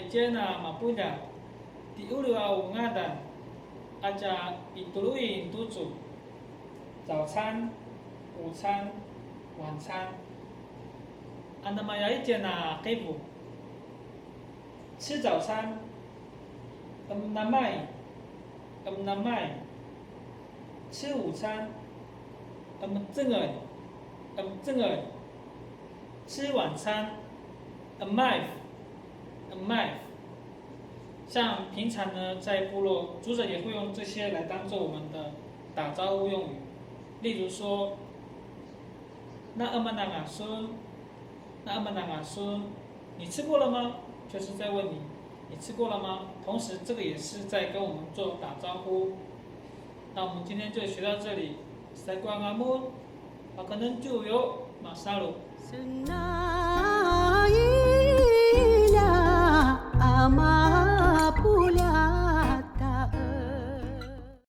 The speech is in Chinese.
ijena mapunya di ulu au ngadan aja ituluin tujuh 早餐、午餐、晚餐。Anda maya ijena kibu 吃早餐，namai吃午餐正儿吃晚餐，mai 像平常呢，在部落，族者也会用这些来当做我们的打招呼用语。例如说，那阿曼纳孙，你吃过了吗？就是在问你吃过了吗？同时，这个也是在跟我们做打招呼。那我们今天就学到这里，塞瓜阿木，可能就有马萨鲁。